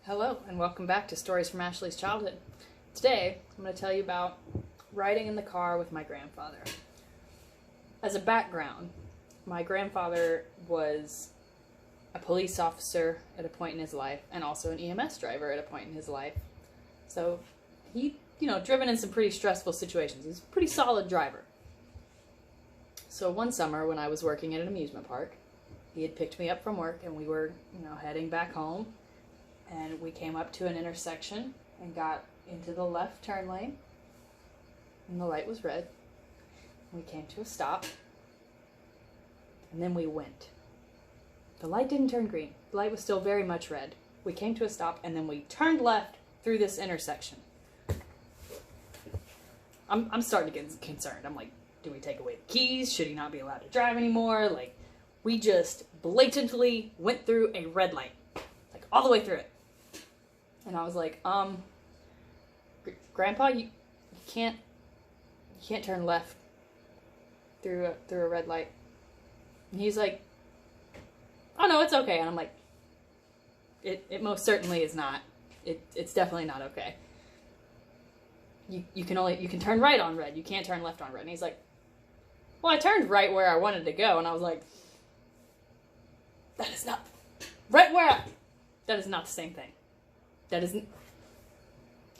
Hello, and welcome back to Stories from Ashley's Childhood. Today, I'm going to tell you about riding in the car with my grandfather. As a background, my grandfather was a police officer at a point in his life, and also an EMS driver at a point in his life. So, he, driven in some pretty stressful situations. He's a pretty solid driver. So one summer, when I was working at an amusement park, he had picked me up from work, and we were, heading back home. And we came up to an intersection and got into the left turn lane. And the light was red. We came to a stop. And then we went. The light didn't turn green. The light was still very much red. We came to a stop and then we turned left through this intersection. I'm starting to get concerned. I'm like, do we take away the keys? Should he not be allowed to drive anymore? We just blatantly went through a red light. All the way through it. And I was like, Grandpa, you can't turn left through a red light. And he's like, oh no, it's okay. And I'm like, it most certainly is not. It's definitely not okay. You can turn right on red. You can't turn left on red. And he's like, well, I turned right where I wanted to go. And I was like, that is not right where that is not the same thing. That isn't.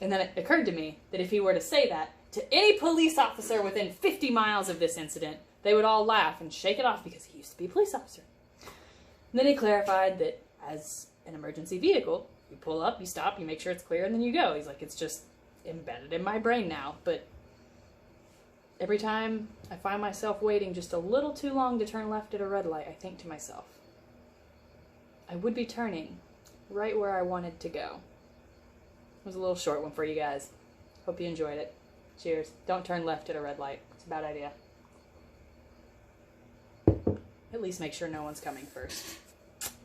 And then it occurred to me that if he were to say that to any police officer within 50 miles of this incident, they would all laugh and shake it off because he used to be a police officer. And then he clarified that as an emergency vehicle, you pull up, you stop, you make sure it's clear, and then you go. He's like, it's just embedded in my brain now. But every time I find myself waiting just a little too long to turn left at a red light, I think to myself, I would be turning right where I wanted to go. It was a little short one for you guys. Hope you enjoyed it. Cheers. Don't turn left at a red light. It's a bad idea. At least make sure no one's coming first.